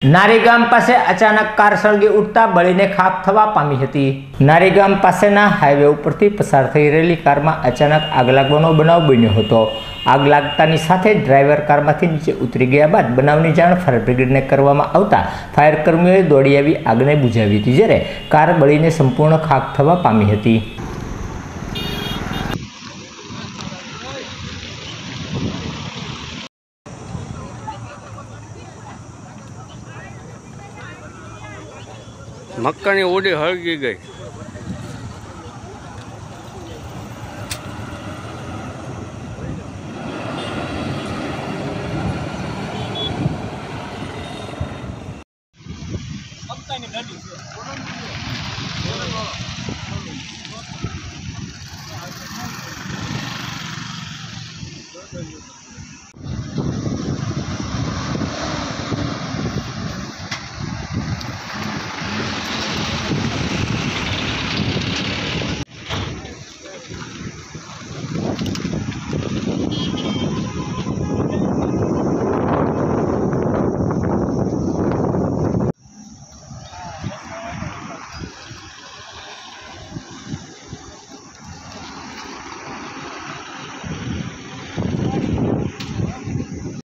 નારીગામ પાસે અચાનક કાર સળગી ઉઠતા બળીને ખાખ થવા પામી હતી। નારીગામ પાસેના હાઈવે ઉપરથી પસાર થઈ રહેલી કારમાં અચાનક આગ લાગવાનો બનાવ બન્યો હતો। આગ લાગતાની સાથે જ ડ્રાઈવર કારમાંથી નીચે ઉતરી ગયા બાદ બનાવની જાણ ફાયર બ્રિગેડને કરવામાં આવતા ફાયર કર્મીઓએ દોડી આવી આગને બુઝાવી હતી, જ્યારે કાર બળીને સંપૂર્ણ ખાખ થવા પામી હતી। મક્કાની ઓડી હળગી ગઈ।